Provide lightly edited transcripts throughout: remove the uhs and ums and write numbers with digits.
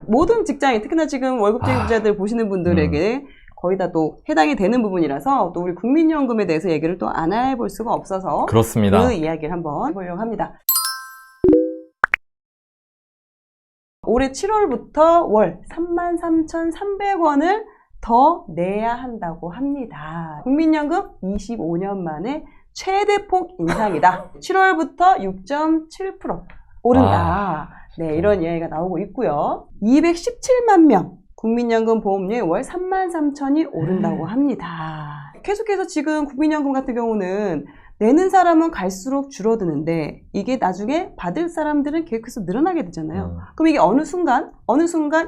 모든 직장인, 특히나 지금 월급쟁이 부자들 보시는 분들에게 거의 다 또 해당이 되는 부분이라서 또 우리 국민연금에 대해서 얘기를 또 안 해볼 수가 없어서 그렇습니다. 그 이야기를 한번 해보려고 합니다. 올해 7월부터 월 33,300원을 더 내야 한다고 합니다. 국민연금 25년 만에 최대폭 인상이다. 7월부터 6.7% 오른다. 네, 이런 이야기가 나오고 있고요. 217만 명 국민연금 보험료에 월 33,000원이 오른다고 합니다. 계속해서 지금 국민연금 같은 경우는 내는 사람은 갈수록 줄어드는데 이게 나중에 받을 사람들은 계속해서 늘어나게 되잖아요. 그럼 이게 어느 순간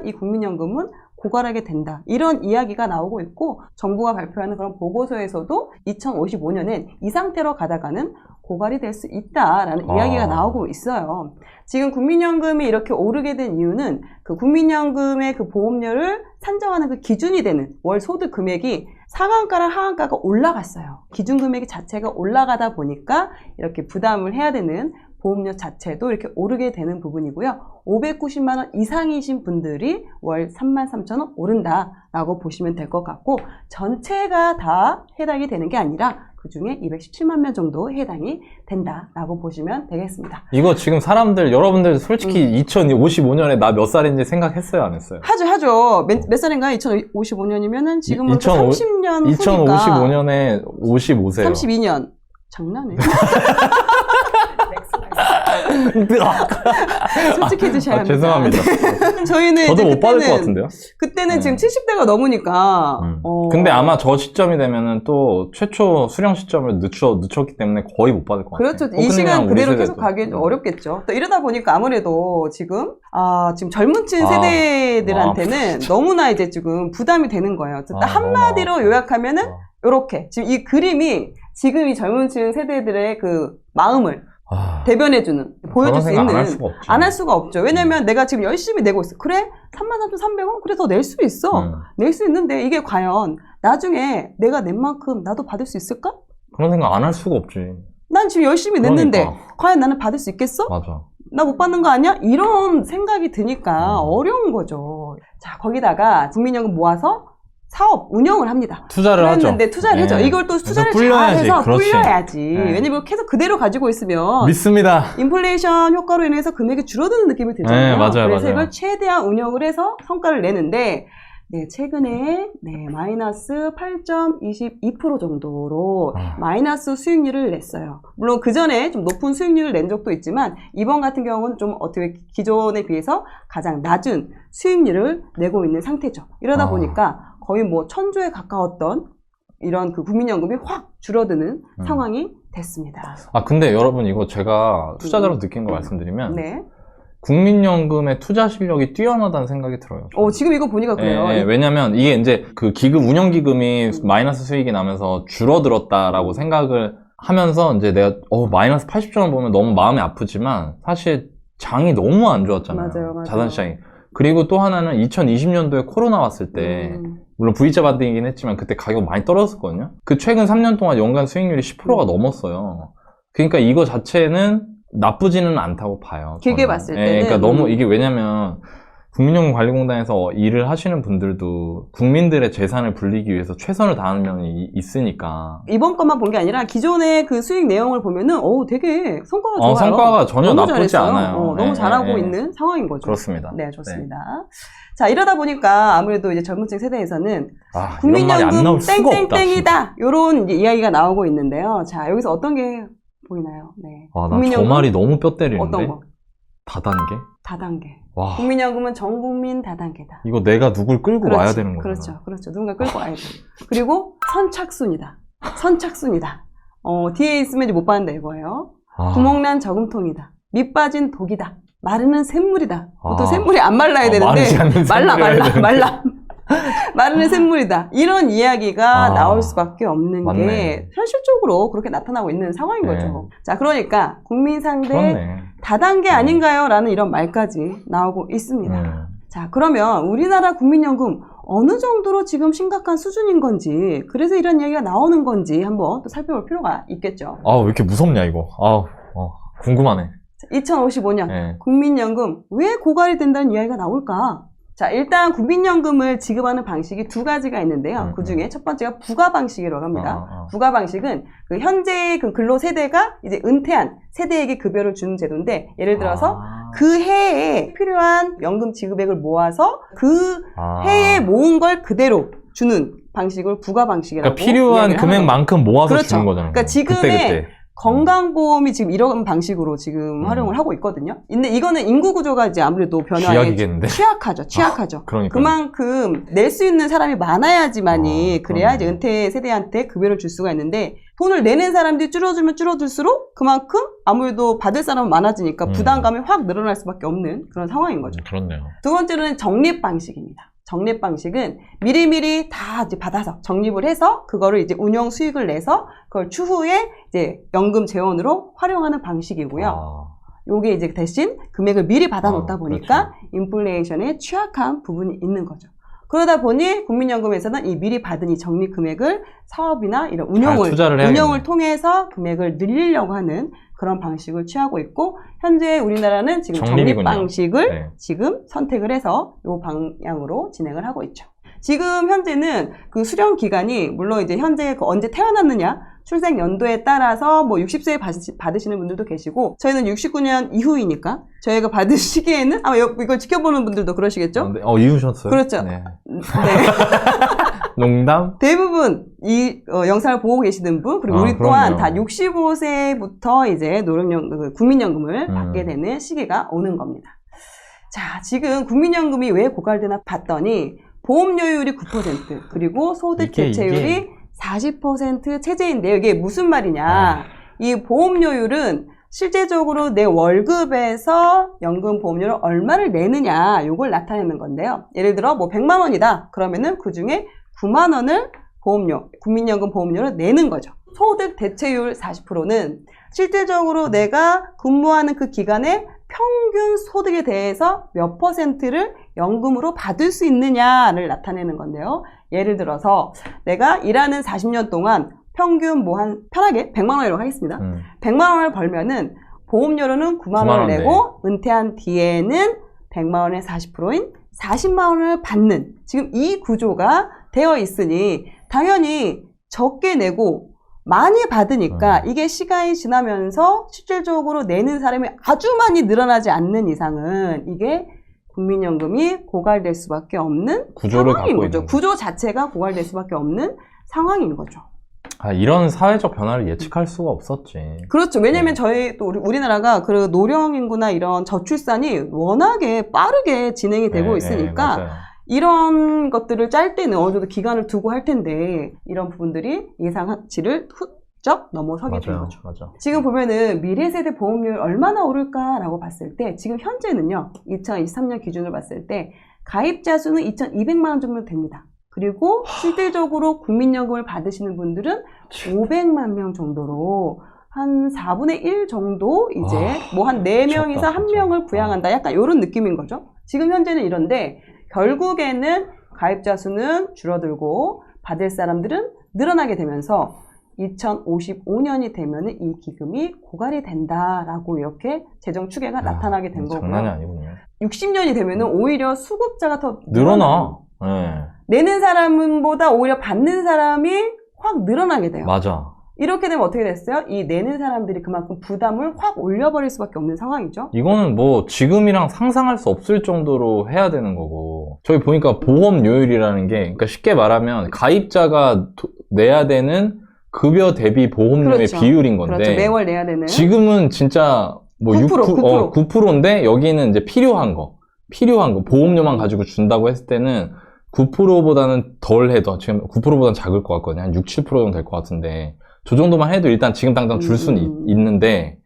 이 국민연금은 고갈하게 된다. 이런 이야기가 나오고 있고 정부가 발표하는 그런 보고서에서도 2055년엔 이 상태로 가다가는 고갈이 될 수 있다라는 이야기가 나오고 있어요. 지금 국민연금이 이렇게 오르게 된 이유는 그 국민연금의 그 보험료를 산정하는 그 기준이 되는 월 소득 금액이 상한가랑 하한가가 올라갔어요. 기준 금액이 자체가 올라가다 보니까 이렇게 부담을 해야 되는 보험료 자체도 이렇게 오르게 되는 부분이고요. 590만 원 이상이신 분들이 월 33,000원 오른다라고 보시면 될 것 같고 전체가 다 해당이 되는 게 아니라 그 중에 217만 명 정도 해당이 된다라고 보시면 되겠습니다. 이거 지금 사람들, 여러분들 솔직히 2055년에 나 몇 살인지 생각했어요, 안 했어요? 하죠. 몇 살인가요? 2055년이면은 지금은 30년 후니까. 2055년에 55세요. 32년. 장난해. 솔직해지셔야 합니다. 죄송합니다. 저희는 저도 못 받을 것 같은데요? 그때는 지금 70대가 넘으니까. 근데 아마 저 시점이 되면은 또 최초 수령 시점을 늦췄기 때문에 거의 못 받을 것 같아요. 그렇죠. 이 시간 그대로 계속 가기 어렵겠죠. 또 이러다 보니까 아무래도 지금 젊은 층 세대들한테는 너무나 이제 지금 부담이 되는 거예요. 한마디로 요약하면은 요렇게 지금 이 그림이 지금 이 젊은 층 세대들의 그 마음을 대변해주는, 보여줄 수 있는. 안 할 수가 없죠. 왜냐면 내가 지금 열심히 내고 있어. 그래? 33,300원? 그래, 더 낼 수 있어. 낼 수 있는데 이게 과연 나중에 내가 낸 만큼 나도 받을 수 있을까? 그런 생각 안 할 수가 없지. 난 지금 열심히 냈는데 과연 나는 받을 수 있겠어? 맞아. 나 못 받는 거 아니야? 이런 생각이 드니까 어려운 거죠. 자, 거기다가 국민연금 모아서 사업 운영을 합니다. 투자를 하죠. 투자를 하죠. 이걸 또 투자를 잘해서 불려야지. 왜냐면 계속 그대로 가지고 있으면 믿습니다. 인플레이션 효과로 인해서 금액이 줄어드는 느낌이 들잖아요. 맞아요. 그래서 이걸 최대한 운영을 해서 성과를 내는데 최근에 마이너스 8.22% 정도로 마이너스 수익률을 냈어요. 물론 그 전에 좀 높은 수익률을 낸 적도 있지만 이번 같은 경우는 좀 어떻게 기존에 비해서 가장 낮은 수익률을 내고 있는 상태죠. 이러다 보니까 거의 뭐 1,000조에 가까웠던 이런 그 국민연금이 확 줄어드는 상황이 됐습니다. 근데 여러분 이거 제가 투자자로 느낀 거 말씀드리면 국민연금의 투자 실력이 뛰어나다는 생각이 들어요. 지금 이거 보니까 그래요. 왜냐면 이게 이제 그 기금 운영기금이 마이너스 수익이 나면서 줄어들었다라고 생각을 하면서 이제 내가 마이너스 80조 원 보면 너무 마음이 아프지만 사실 장이 너무 안 좋았잖아요. 맞아요. 자산시장이. 그리고 또 하나는 2020년도에 코로나 왔을 때 물론 V자 반등이긴 했지만 그때 가격 많이 떨어졌거든요. 그 최근 3년 동안 연간 수익률이 10%가 넘었어요. 그러니까 이거 자체는 나쁘지는 않다고 봐요. 길게 봤을 때는. 그러니까 너무 이게 왜냐면 국민연금관리공단에서 일을 하시는 분들도 국민들의 재산을 불리기 위해서 최선을 다하는 면이 있으니까. 이번 것만 본 게 아니라 기존의 그 수익 내용을 보면은 어우 되게 성과가 좋아요. 성과가 전혀 너무 나쁘지 잘했어요. 않아요. 너무 잘하고 있는 상황인 거죠. 그렇습니다. 네, 좋습니다. 자, 이러다 보니까 아무래도 이제 젊은층 세대에서는 이런 말이 안 나올 국민연금 수가 없다, 땡땡땡이다 요런 이제 이야기가 나오고 있는데요. 자, 여기서 어떤 게 보이나요? 네. 난 저 말이 너무 뼈 때리는데. 어떤 거? 다단계? 다단계. 와. 국민연금은 전국민 다단계다. 이거 내가 누굴 끌고 와야 되는 거잖아. 그렇죠. 누군가 끌고 와야 돼. 그리고 선착순이다. 뒤에 있으면 이제 못 받는다 이거예요. 구멍난 저금통이다. 밑 빠진 독이다. 마르는 샘물이다. 보통 샘물이 안 말라야 되는데 말라. 마르는 샘물이다. 이런 이야기가 나올 수밖에 없는 게 현실적으로 그렇게 나타나고 있는 상황인 거죠. 자, 그러니까 국민 상대 다단계 아닌가요? 라는 이런 말까지 나오고 있습니다. 자, 그러면 우리나라 국민연금 어느 정도로 지금 심각한 수준인 건지, 그래서 이런 이야기가 나오는 건지 한번 또 살펴볼 필요가 있겠죠. 왜 이렇게 무섭냐 이거. 궁금하네. 2055년 국민연금 왜 고갈이 된다는 이야기가 나올까? 자, 일단 국민연금을 지급하는 방식이 두 가지가 있는데요. 그 중에 첫 번째가 부가 방식이라고 합니다. 부가 방식은 그 현재의 그 근로 세대가 이제 은퇴한 세대에게 급여를 주는 제도인데, 예를 들어서 그 해에 필요한 연금 지급액을 모아서 그 해에 모은 걸 그대로 주는 방식을 부가 방식이라고. 그러니까 필요한 금액만큼 모아서 그렇죠. 주는 거잖아요. 그러니까 지금의 그때. 건강보험이 지금 이런 방식으로 지금 활용을 하고 있거든요. 근데 이거는 인구 구조가 이제 아무래도 변화에 쥐약이겠는데? 취약하죠. 그러니까. 그만큼 낼 수 있는 사람이 많아야지만이 그래야 이제 은퇴 세대한테 급여를 줄 수가 있는데, 돈을 내는 사람들이 줄어들면 줄어들수록 그만큼 아무래도 받을 사람은 많아지니까 부담감이 확 늘어날 수밖에 없는 그런 상황인 거죠. 그렇네요. 두 번째로는 적립 방식입니다. 적립 방식은 미리미리 다 이제 받아서 적립을 해서 그거를 이제 운영 수익을 내서 그걸 추후에 이제 연금 재원으로 활용하는 방식이고요. 요게 이제 대신 금액을 미리 받아놓다 보니까 그렇죠. 인플레이션에 취약한 부분이 있는 거죠. 그러다 보니 국민연금에서는 이 미리 받은 이 적립 금액을 사업이나 이런 운영을 통해서 금액을 늘리려고 하는 그런 방식을 취하고 있고, 현재 우리나라는 지금 적립 방식을 지금 선택을 해서 이 방향으로 진행을 하고 있죠. 지금 현재는 그 수령 기간이 물론 이제 현재 그 언제 태어났느냐 출생 연도에 따라서 뭐 60세에 받으시는 분들도 계시고, 저희는 69년 이후이니까 저희가 받을 시기에는 아마 이걸 지켜보는 분들도 그러시겠죠? 이후셨어요? 그렇죠. 네. 네. 농담? 대부분 이 영상을 보고 계시는 분, 그리고 우리 또한 다 65세부터 이제 국민연금을 받게 되는 시기가 오는 겁니다. 자, 지금 국민연금이 왜 고갈되나 봤더니 보험료율이 9%, 그리고 소득 대체율이 40% 체제인데요. 이게 무슨 말이냐? 이 보험료율은 실제적으로 내 월급에서 연금 보험료를 얼마를 내느냐, 요걸 나타내는 건데요. 예를 들어 뭐 100만 원이다. 그러면은 그 중에 9만 원을 국민연금 보험료를 내는 거죠. 소득 대체율 40%는 실질적으로 내가 근무하는 그 기간에 평균 소득에 대해서 몇 %를 연금으로 받을 수 있느냐를 나타내는 건데요. 예를 들어서 내가 일하는 40년 동안 평균 편하게 100만 원이라고 하겠습니다. 100만 원을 벌면은 보험료로는 9만 원을 내고 은퇴한 뒤에는 100만 원의 40%인 40만 원을 받는, 지금 이 구조가 되어 있으니 당연히 적게 내고 많이 받으니까 이게 시간이 지나면서 실질적으로 내는 사람이 아주 많이 늘어나지 않는 이상은 이게 국민연금이 고갈될 수밖에 없는 상황인 거죠. 구조 자체가 고갈될 수밖에 없는 상황인 거죠. 이런 사회적 변화를 예측할 수가 없었지. 그렇죠. 왜냐면 우리나라가 그 노령 인구나 이런 저출산이 워낙에 빠르게 진행이 되고 있으니까 이런 것들을 짤 때는 어느 정도 기간을 두고 할 텐데, 이런 부분들이 예상치를 훌쩍 넘어서게 된 거죠. 맞아. 지금 보면은 미래 세대 보험료율 얼마나 오를까라고 봤을 때, 지금 현재는요, 2023년 기준으로 봤을 때 가입자 수는 2,200만 원 정도 됩니다. 그리고 실질적으로 국민연금을 받으시는 분들은 500만 명 정도로 한 4분의 1 정도 이제 뭐 한 4명에서 1명을 부양한다, 약간 이런 느낌인 거죠. 지금 현재는 이런데 결국에는 가입자 수는 줄어들고 받을 사람들은 늘어나게 되면서 2055년이 되면 이 기금이 고갈이 된다라고 이렇게 재정 추계가 나타나게 된 거고요. 장난이 아니군요. 60년이 되면 오히려 수급자가 더 늘어나. 내는 사람보다 오히려 받는 사람이 확 늘어나게 돼요. 맞아. 이렇게 되면 어떻게 됐어요? 이 내는 사람들이 그만큼 부담을 확 올려버릴 수밖에 없는 상황이죠. 이거는 뭐 지금이랑 상상할 수 없을 정도로 해야 되는 거고, 저희 보니까 보험료율이라는 게, 그러니까 쉽게 말하면 가입자가 내야 되는 급여 대비 보험료의 비율인 건데, 그렇죠. 매월 내야 되는. 지금은 진짜 뭐 9%인데 여기는 이제 필요한 거 보험료만 가지고 준다고 했을 때는 9%보다는 덜 해도, 지금 9%보다는 작을 것 같거든요. 한 6, 7% 정도 될 것 같은데, 저 정도만 해도 일단 지금 당장 줄 수는 있는데,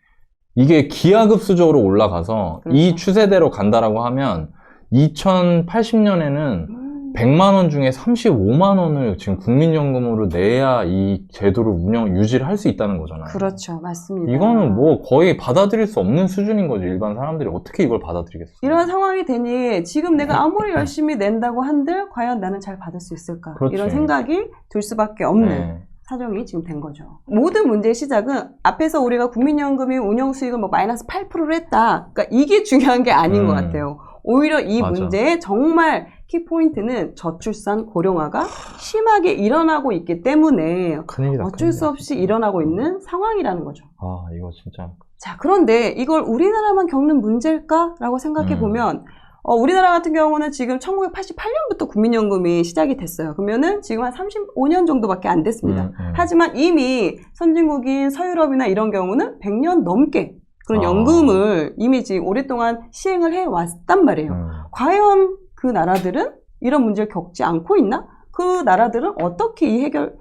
이게 기하급수적으로 올라가서 이 추세대로 간다라고 하면 2080년에는 100만 원 중에 35만 원을 지금 국민연금으로 내야 이 제도를 유지를 할 수 있다는 거잖아요. 그렇죠. 맞습니다. 이거는 뭐 거의 받아들일 수 없는 수준인 거죠. 일반 사람들이 어떻게 이걸 받아들이겠어요? 이런 상황이 되니 지금 내가 아무리 열심히 낸다고 한들 과연 나는 잘 받을 수 있을까? 그렇지. 이런 생각이 들 수밖에 없는 사정이 지금 된 거죠. 모든 문제의 시작은 앞에서 우리가 국민연금이 운영 수익을 뭐 마이너스 8%를 했다. 그러니까 이게 중요한 게 아닌 것 같아요. 오히려 이 맞아. 문제의 정말 키포인트는 저출산 고령화가 심하게 일어나고 있기 때문에 큰일이다. 어쩔 수 없이 일어나고 있는 상황이라는 거죠. 아, 이거 진짜. 자, 그런데 이걸 우리나라만 겪는 문제일까라고 생각해 보면 우리나라 같은 경우는 지금 1988년부터 국민연금이 시작이 됐어요. 그러면은 지금 한 35년 정도밖에 안 됐습니다. 하지만 이미 선진국인 서유럽이나 이런 경우는 100년 넘게 그런 연금을 이미 지금 오랫동안 시행을 해왔단 말이에요. 과연 그 나라들은 이런 문제를 겪지 않고 있나? 그 나라들은 어떻게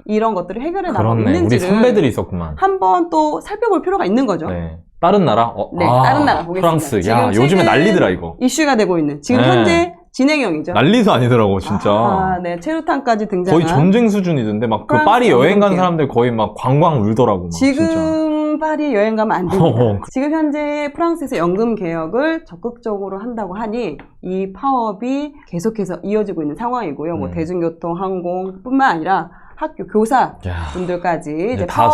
이런 것들을 해결해 나가고 그렇네. 있는지를 우리 선배들이 있었구만. 한번 또 살펴볼 필요가 있는 거죠. 네. 다른 나라? 네, 다른 나라 보겠습니다. 프랑스. 야, 요즘에 난리더라, 이거. 이슈가 되고 있는 지금 네. 현재 진행형이죠. 난리도 아니더라고, 진짜. 아, 네, 체류탄까지 등장한. 거의 전쟁 수준이던데, 막 그 파리 여행 간 사람들 거의 막 광광 울더라고. 막, 지금 진짜. 파리 여행 가면 안 됩니다. 지금 현재 프랑스에서 연금 개혁을 적극적으로 한다고 하니 이 파업이 계속해서 이어지고 있는 상황이고요. 뭐 대중교통, 항공뿐만 아니라 학교 교사 분들까지 이제 다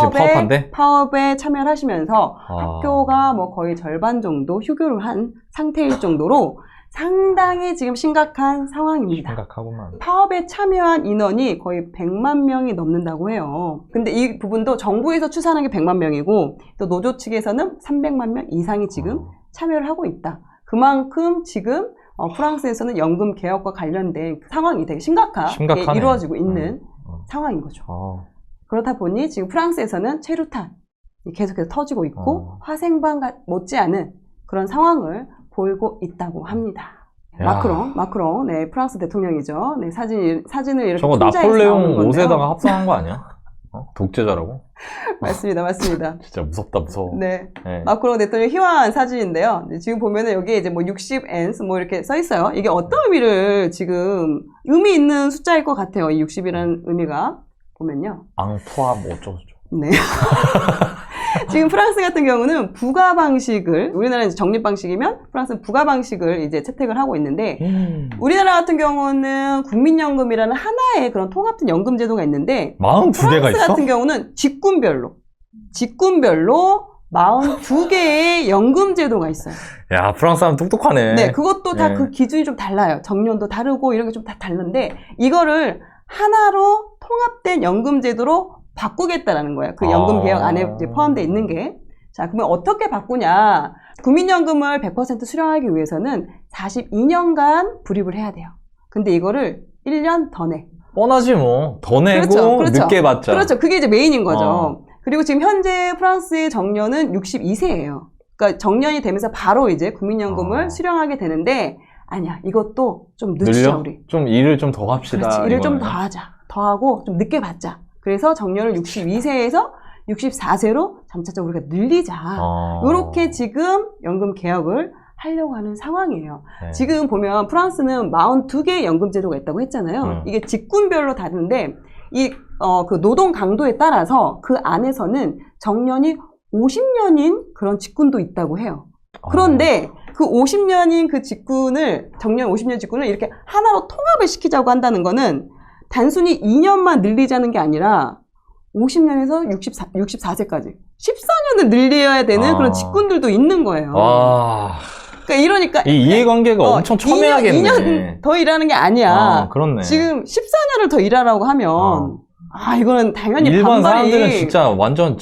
파업에 참여를 하시면서 학교가 뭐 거의 절반 정도 휴교를 한 상태일 정도로 상당히 지금 심각한 상황입니다. 심각하구만. 파업에 참여한 인원이 거의 100만 명이 넘는다고 해요. 근데 이 부분도 정부에서 추산한 게 100만 명이고 또 노조 측에서는 300만 명 이상이 지금 참여를 하고 있다. 그만큼 지금 프랑스에서는 연금 개혁과 관련된 상황이 되게 심각하게 이루어지고 있는 상황인 거죠. 그렇다 보니 지금 프랑스에서는 체류탄이 계속해서 터지고 있고 화생방 못지않은 그런 상황을 보이고 있다고 합니다. 마크롱, 네, 프랑스 대통령이죠. 네, 사진을 이렇게 저거 나폴레옹 5세다가 합성한 거 아니야? 독재자라고? 맞습니다. 진짜 무섭다, 무서워. 네. 마크롱 대통령 희화한 사진인데요. 지금 보면은 여기에 이제 뭐 60엔 뭐 이렇게 써 있어요. 이게 어떤 의미를 지금 의미 있는 숫자일 것 같아요. 이 60이라는 의미가 보면요. 앙투아 뭐 어쩌고저쩌고. 네. 지금 프랑스 같은 경우는 부가 방식을, 우리나라는 이제 적립 방식이면 프랑스는 부가 방식을 이제 채택을 하고 있는데, 우리나라 같은 경우는 국민연금이라는 하나의 그런 통합된 연금 제도가 있는데, 42개가 프랑스 있어? 같은 경우는 직군별로 42개의 연금 제도가 있어요. 야, 프랑스 하면 똑똑하네. 네, 그것도 다 그 기준이 좀 달라요. 정년도 다르고 이런 게 좀 다 다른데, 이거를 하나로 통합된 연금 제도로 바꾸겠다라는 거예요. 그 연금 개혁 안에 이제 포함되어 있는 게. 자, 그러면 어떻게 바꾸냐. 국민연금을 100% 수령하기 위해서는 42년간 불입을 해야 돼요. 근데 이거를 1년 더 내. 뻔하지 뭐. 더 내고 그렇죠. 늦게 받자. 그렇죠. 그게 이제 메인인 거죠. 그리고 지금 현재 프랑스의 정년은 62세예요. 그러니까 정년이 되면서 바로 이제 국민연금을 수령하게 되는데 아니야. 이것도 좀 늦자 우리. 좀 일을 좀 더 합시다. 그렇지. 일을 좀 더 하자. 더 하고 좀 늦게 받자. 그래서 정년을 62세에서 64세로 점차적으로 우리가 늘리자. 이렇게 지금 연금 개혁을 하려고 하는 상황이에요. 네. 지금 보면 프랑스는 42개의 연금 제도가 있다고 했잖아요. 이게 직군별로 다른데 그 노동 강도에 따라서 그 안에서는 정년이 50년인 그런 직군도 있다고 해요. 그런데 그 50년인 그 정년 50년 직군을 이렇게 하나로 통합을 시키자고 한다는 거는 단순히 2년만 늘리자는 게 아니라 50년에서 64세까지 14년을 늘려야 되는 그런 직군들도 있는 거예요. 그러니까 이 이해관계가 엄청 첨예하겠네. 2년 더 일하는 게 아니야. 그렇네. 지금 14년을 더 일하라고 하면 이거는 당연히 일반 반발이 사람들은 진짜 완전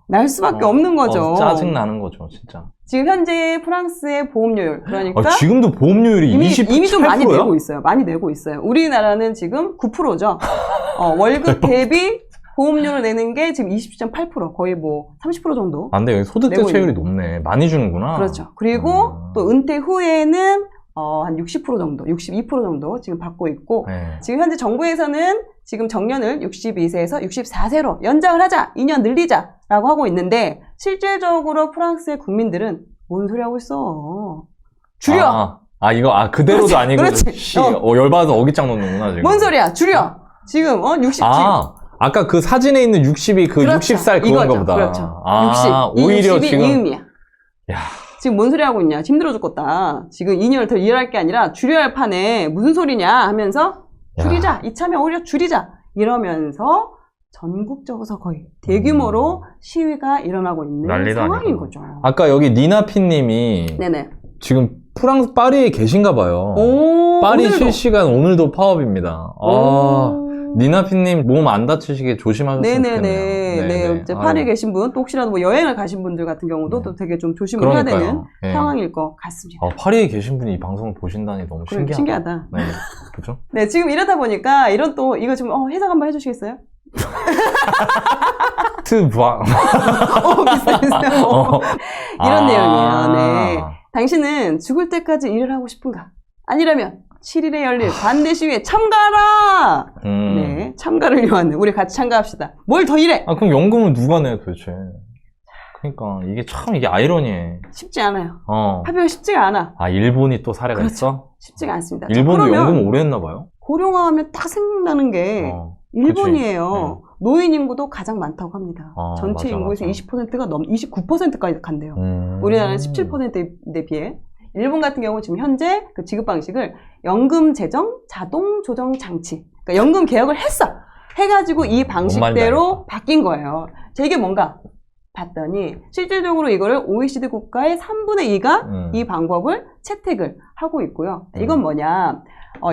날 수밖에 없는 거죠. 짜증 나는 거죠, 진짜. 지금 현재 프랑스의 보험료율 그러니까 지금도 보험료율이 이미 28%야? 좀 많이 내고 있어요. 많이 내고 있어요. 우리나라는 지금 9%죠. 월급 대비 보험료를 내는 게 지금 27.8% 거의 뭐 30% 정도. 근데 여기 소득 대체율이 높네. 많이 주는구나. 그렇죠. 그리고 또 은퇴 후에는 한 60% 정도, 62% 정도 지금 받고 있고 지금 현재 정부에서는 지금 정년을 62세에서 64세로 연장을 하자, 2년 늘리자라고 하고 있는데 실질적으로 프랑스의 국민들은 뭔 소리 하고 있어? 줄여. 그대로도 그렇지, 아니고 그렇지. 열받아서 어깃장 놓는구나 지금. 뭔 소리야? 줄여. 지금 60. 아까 그 사진에 있는 60이 그 그렇죠. 60살 그건가 보다. 그렇죠. 60. 오히려 60이 지금. 이음이야. 야. 지금 뭔 소리 하고 있냐? 힘들어 죽겠다. 지금 2년을 더 일할 게 아니라 줄여야 할 판에 무슨 소리냐 하면서 줄이자. 이참에 오히려 줄이자. 이러면서 전국적으로 거의 대규모로 시위가 일어나고 있는 상황인 거죠. 아까 여기 니나피님이 네네. 지금 프랑스 파리에 계신가 봐요. 오, 파리 오늘도. 실시간 오늘도 파업입니다. 니나피님 몸 안 다치시게 조심하셨으면 좋겠네요. 네네네. 이제 파리에 계신 분, 또 혹시라도 뭐 여행을 가신 분들 같은 경우도 또 되게 좀 조심을 해야 되는 상황일 것 같습니다. 파리에 계신 분이 이 방송을 보신다니 너무 신기하다. 신기하다. 네, 그죠? 네, 지금 이러다 보니까 이런 또 이거 좀 해석 한번 해주시겠어요? 트바. 비슷해요. 이런 내용이에요. 네. 당신은 죽을 때까지 일을 하고 싶은가? 아니라면 7일에 열릴 반대 시위에 참가하라! 네, 참가를 요하는 우리 같이 참가합시다. 뭘 더 일해? 그럼 연금은 누가 내 도대체? 그러니까 이게 참 이게 아이러니해. 쉽지 않아요. 합의가 쉽지가 않아. 일본이 또 사례가 그렇죠. 있어? 쉽지가 않습니다. 일본도 연금 오래 했나 봐요? 고령화하면 딱 생각나는 게 일본이에요. 노인 인구도 가장 많다고 합니다. 전체 인구에서 20%가 29%까지 간대요. 우리나라는 17%에 비해. 일본 같은 경우는 지금 현재 그 지급 방식을 연금 재정 자동 조정 장치. 그러니까 연금 개혁을 해가지고 이 방식대로 바뀐 거예요. 자, 이게 뭔가 봤더니 실질적으로 이거를 OECD 국가의 3분의 2가 이 방법을 채택을 하고 있고요. 이건 뭐냐?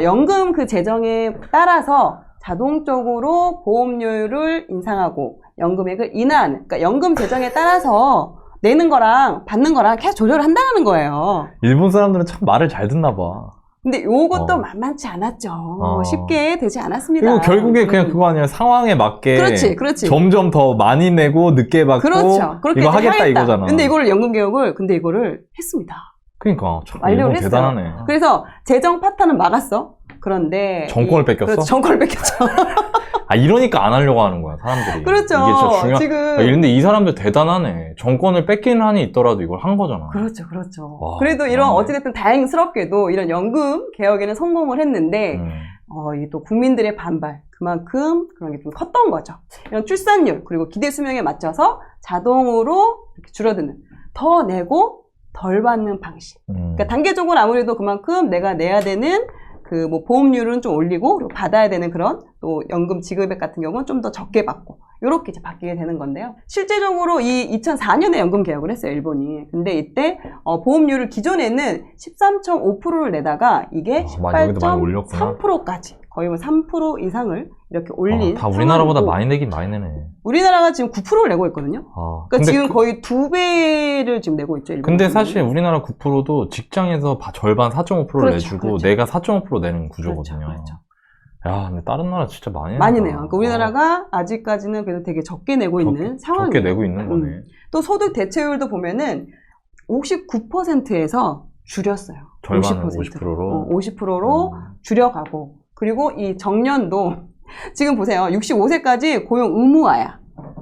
연금 그 재정에 따라서 자동적으로 보험료율을 인상하고 연금액을 인하하는, 그러니까 연금 재정에 따라서 내는 거랑 받는 거랑 계속 조절을 한다는 거예요. 일본 사람들은 참 말을 잘 듣나 봐. 근데 요것도 만만치 않았죠. 쉽게 되지 않았습니다. 그리고 결국에 그냥 그거 아니에요. 상황에 맞게 그렇지. 점점 더 많이 내고 늦게 받고 그렇죠. 그렇게 이거 하겠다 하겠다. 이거잖아. 근데 이거를 연금 개혁을 이거를 했습니다. 그러니까 참 완료를 일본 했어요. 대단하네. 그래서 재정 파탄은 막았어. 그런데 정권을 뺏겼어? 그렇죠. 정권을 뺏겼죠. 이러니까 안 하려고 하는 거야, 사람들이. 그렇죠. 이게 진짜 중요한. 지금 근데 이 사람들 대단하네. 정권을 뺏기는 한이 있더라도 이걸 한 거잖아. 그렇죠. 와, 그래도 이런 어찌됐든 다행스럽게도 이런 연금 개혁에는 성공을 했는데 이게 또 국민들의 반발 그만큼 그런 게 좀 컸던 거죠. 이런 출산율 그리고 기대 수명에 맞춰서 자동으로 이렇게 줄어드는 더 내고 덜 받는 방식. 그러니까 단계적으로 아무래도 그만큼 내가 내야 되는 그 뭐 보험료는 좀 올리고 그리고 받아야 되는 그런 또 연금 지급액 같은 경우는 좀 더 적게 받고 이렇게 이제 바뀌게 되는 건데요. 실제적으로 이 2004년에 연금 개혁을 했어요, 일본이. 근데 이때 보험료를 기존에는 13.5%를 내다가 이게 18.3%까지 거의 뭐 3% 이상을 이렇게 올린. 다 우리나라보다 많이 내긴 많이 내네. 우리나라가 지금 9%를 내고 있거든요. 그러니까 지금 거의 2배를 지금 내고 있죠. 일본 근데 사실 우리나라 9%도 직장에서 절반 4.5%를 내주고 내가 4.5% 내는 구조거든요. 그렇죠. 야, 근데 다른 나라 진짜 많이 많이 내요. 그러니까 우리나라가 아직까지는 그래도 되게 적게 내고 있는 상황이에요. 적게 내고 있는 거네. 또 소득 대체율도 보면은 59%에서 줄였어요. 절반은 50%로? 50%로 줄여가고. 그리고 이 정년도 지금 보세요. 65세까지 고용 의무화야.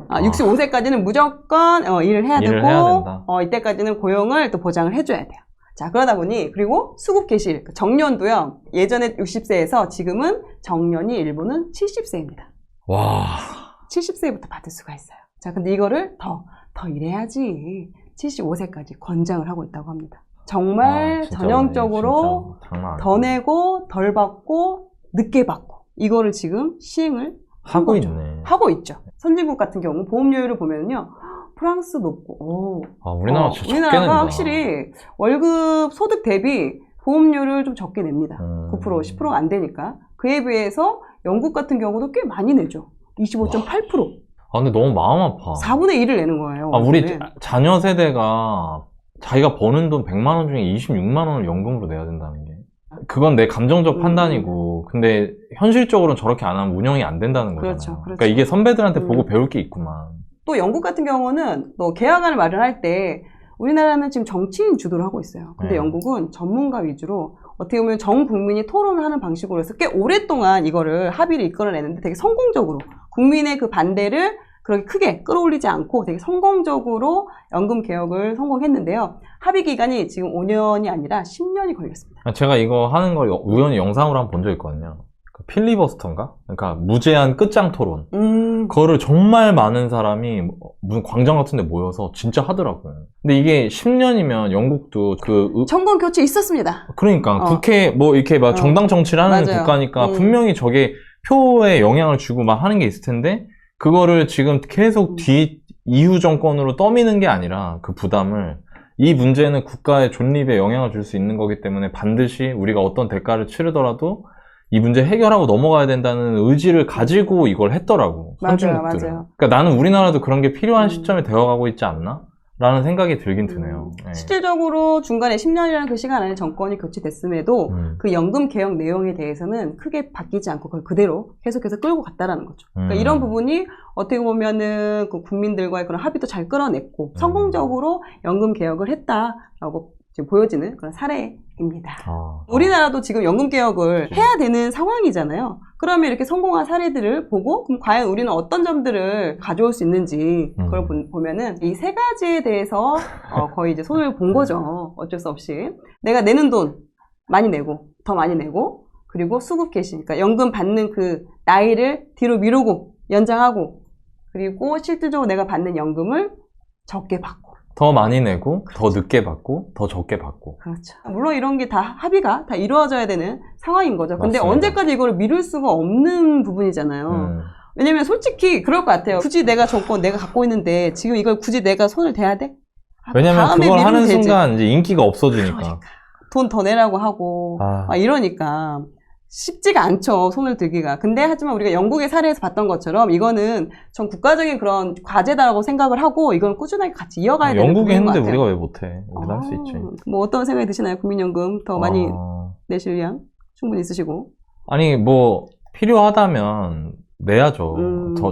65세까지는 무조건 일을 해야 되고 이때까지는 고용을 또 보장을 해줘야 돼요. 자, 그러다 보니 그리고 수급 개시일 정년도요. 예전에 60세에서 지금은 정년이 일본은 70세입니다. 와, 70세부터 받을 수가 있어요. 자, 근데 이거를 더 일해야지 75세까지 권장을 하고 있다고 합니다. 정말 전형적으로 더 내고 덜 받고 늦게 받고 이거를 지금 시행을 하고 있네. 하고 있죠. 선진국 같은 경우 보험료율을 보면요. 프랑스 높고 우리나라 진짜 적게 우리나라가 낸다. 확실히 월급 소득 대비 보험료를 좀 적게 냅니다. 9%, 10%가 안 되니까. 그에 비해서 영국 같은 경우도 꽤 많이 내죠. 25.8%. 근데 너무 마음 아파. 4분의 1을 내는 거예요. 우리 자녀 세대가 자기가 버는 돈 100만 원 중에 26만 원을 연금으로 내야 된다는 게. 그건 내 감정적 판단이고, 근데 현실적으로는 저렇게 안 하면 운영이 안 된다는 거잖아요. 그렇죠. 그러니까 이게 선배들한테 보고 배울 게 있구만. 또 영국 같은 경우는 또 계약안을 마련할 때 우리나라는 지금 정치인 주도를 하고 있어요. 근데 영국은 전문가 위주로 어떻게 보면 전 국민이 토론을 하는 방식으로 해서 꽤 오랫동안 이거를 합의를 이끌어내는데 되게 성공적으로 국민의 그 반대를 그렇게 크게 끌어올리지 않고 되게 성공적으로 연금 개혁을 성공했는데요. 합의 기간이 지금 5년이 아니라 10년이 걸렸습니다. 제가 이거 하는 걸 우연히 영상으로 한번 본 적 있거든요. 필리버스터인가? 그러니까 무제한 끝장 토론. 그거를 정말 많은 사람이 무슨 광장 같은 데 모여서 진짜 하더라고요. 근데 이게 10년이면 영국도 정권 교체 있었습니다. 그러니까 국회 뭐 이렇게 막 정당 정치를 하는 맞아요. 국가니까 분명히 저게 표에 영향을 주고 막 하는 게 있을 텐데 그거를 지금 계속 이후 정권으로 떠미는 게 아니라 그 부담을 이 문제는 국가의 존립에 영향을 줄 수 있는 거기 때문에 반드시 우리가 어떤 대가를 치르더라도 이 문제 해결하고 넘어가야 된다는 의지를 가지고 이걸 했더라고. 선진국들은. 맞아요. 그러니까 나는 우리나라도 그런 게 필요한 시점에 되어가고 있지 않나? 라는 생각이 들긴 드네요. 네. 실질적으로 중간에 10년이라는 그 시간 안에 정권이 교체됐음에도 그 연금 개혁 내용에 대해서는 크게 바뀌지 않고 그걸 그대로 계속해서 끌고 갔다라는 거죠. 그러니까 이런 부분이 어떻게 보면은 그 국민들과의 그런 합의도 잘 끌어냈고 성공적으로 연금 개혁을 했다라고 지금 보여지는 그런 사례입니다. 우리나라도 지금 연금 개혁을 해야 되는 상황이잖아요. 그러면 이렇게 성공한 사례들을 보고 그럼 과연 우리는 어떤 점들을 가져올 수 있는지 그걸 보면은 이 세 가지에 대해서 거의 이제 손을 본 거죠. 어쩔 수 없이 내가 내는 돈 많이 내고 더 많이 내고 그리고 수급 개시, 그러니까 연금 받는 그 나이를 뒤로 미루고 연장하고 그리고 실질적으로 내가 받는 연금을 적게 받고. 더 많이 내고, 더 늦게 받고, 더 적게 받고. 그렇죠. 물론 이런 게 다 합의가 다 이루어져야 되는 상황인 거죠. 근데 맞습니다. 언제까지 이걸 미룰 수가 없는 부분이잖아요. 왜냐면 솔직히 그럴 것 같아요. 굳이 내가 정권 내가 갖고 있는데 지금 이걸 굳이 내가 손을 대야 돼? 왜냐면 다음에 그걸 하는 되지. 순간 이제 인기가 없어지니까. 그러니까. 돈 더 내라고 하고 막 이러니까 쉽지가 않죠. 손을 들기가. 근데 하지만 우리가 영국의 사례에서 봤던 것처럼 이거는 전 국가적인 그런 과제다라고 생각을 하고 이걸 꾸준하게 같이 이어가야 되는 영국이 부분인 것 했는데 같아요. 우리가 왜 못해? 우리도 할 수 있지. 뭐 어떤 생각이 드시나요? 국민연금 더 많이 내실 의향 충분히 있으시고. 아니 뭐 필요하다면 내야죠.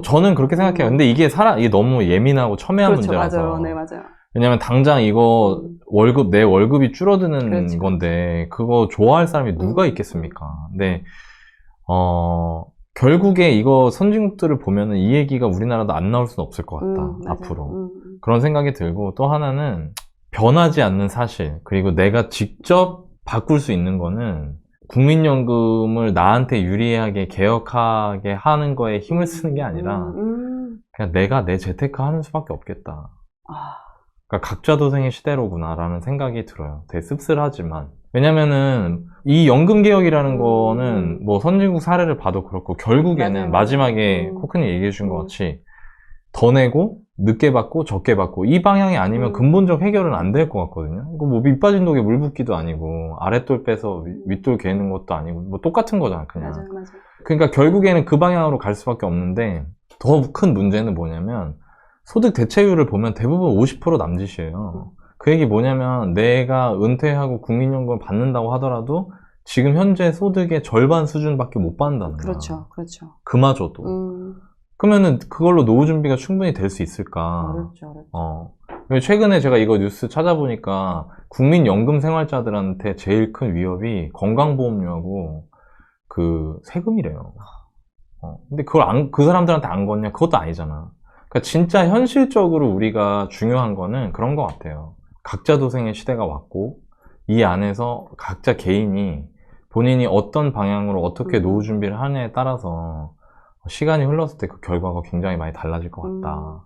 저는 그렇게 생각해요. 근데 이게 이게 너무 예민하고 첨예한 그렇죠, 문제라서. 맞아요. 네, 맞아요. 왜냐면 당장 이거 내 월급이 줄어드는 그렇죠. 건데 그거 좋아할 사람이 누가 있겠습니까? 근데 결국에 이거 선진국들을 보면은 이 얘기가 우리나라도 안 나올 수는 없을 것 같다. 앞으로. 그런 생각이 들고 또 하나는 변하지 않는 사실 그리고 내가 직접 바꿀 수 있는 거는 국민연금을 나한테 유리하게 개혁하게 하는 거에 힘을 쓰는 게 아니라 그냥 내가 내 재테크 하는 수밖에 없겠다. 그러니까 각자 도생의 시대로구나 라는 생각이 들어요. 되게 씁쓸하지만 왜냐면은 이 연금개혁이라는 거는 뭐 선진국 사례를 봐도 그렇고 결국에는 맞아요. 마지막에 코크님 얘기해 준 것 같이 더 내고 늦게 받고 적게 받고 이 방향이 아니면 근본적 해결은 안 될 것 같거든요. 이거 뭐 밑 빠진 독에 물 붓기도 아니고 아랫돌 빼서 윗돌 개는 것도 아니고 뭐 똑같은 거잖아 그냥. 맞아요. 그러니까 결국에는 그 방향으로 갈 수밖에 없는데 더 큰 문제는 뭐냐면 소득 대체율을 보면 대부분 50% 남짓이에요. 그 얘기 뭐냐면 내가 은퇴하고 국민연금을 받는다고 하더라도 지금 현재 소득의 절반 수준밖에 못 받는다는 거야. 그렇죠. 그마저도. 그러면은 그걸로 노후 준비가 충분히 될 수 있을까? 어렵죠. 최근에 제가 이거 뉴스 찾아보니까 국민연금 생활자들한테 제일 큰 위협이 건강보험료하고 그 세금이래요. 근데 그걸 그 사람들한테 안 걷냐? 그것도 아니잖아. 그러니까 진짜 현실적으로 우리가 중요한 거는 그런 것 같아요. 각자 도생의 시대가 왔고 이 안에서 각자 개인이 본인이 어떤 방향으로 어떻게 노후 준비를 하느냐에 따라서 시간이 흘렀을 때 그 결과가 굉장히 많이 달라질 것 같다.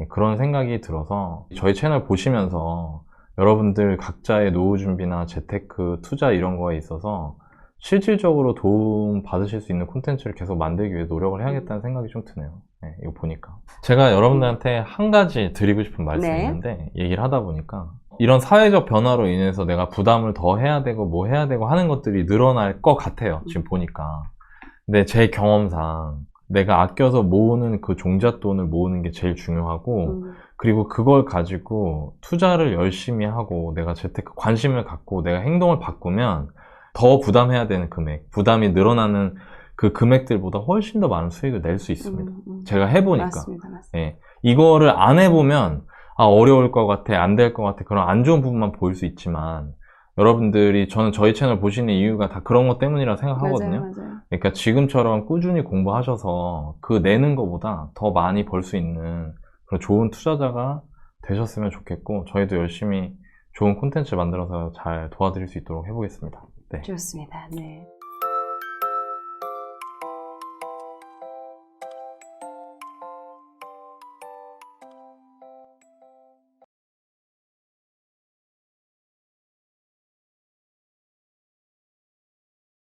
그런 생각이 들어서 저희 채널 보시면서 여러분들 각자의 노후 준비나 재테크, 투자 이런 거에 있어서 실질적으로 도움 받으실 수 있는 콘텐츠를 계속 만들기 위해 노력을 해야겠다는 생각이 좀 드네요. 네, 이거 보니까. 제가 여러분들한테 한 가지 드리고 싶은 말씀이 있는데 얘기를 하다 보니까 이런 사회적 변화로 인해서 내가 부담을 더 해야 되고 뭐 해야 되고 하는 것들이 늘어날 것 같아요. 지금 보니까. 근데 제 경험상 내가 아껴서 모으는 그 종잣돈을 모으는 게 제일 중요하고 그리고 그걸 가지고 투자를 열심히 하고 내가 재테크 관심을 갖고 내가 행동을 바꾸면 더 부담해야 되는 금액, 부담이 늘어나는 그 금액들보다 훨씬 더 많은 수익을 낼 수 있습니다. 제가 해보니까. 맞습니다. 예, 이거를 안 해보면 어려울 것 같아, 안 될 것 같아 그런 안 좋은 부분만 보일 수 있지만 여러분들이 저는 저희 채널 보시는 이유가 다 그런 것 때문이라 생각하거든요. 맞아요. 그러니까 지금처럼 꾸준히 공부하셔서 그 내는 것보다 더 많이 벌 수 있는 그런 좋은 투자자가 되셨으면 좋겠고 저희도 열심히 좋은 콘텐츠 만들어서 잘 도와드릴 수 있도록 해보겠습니다. 네. 좋습니다. 네.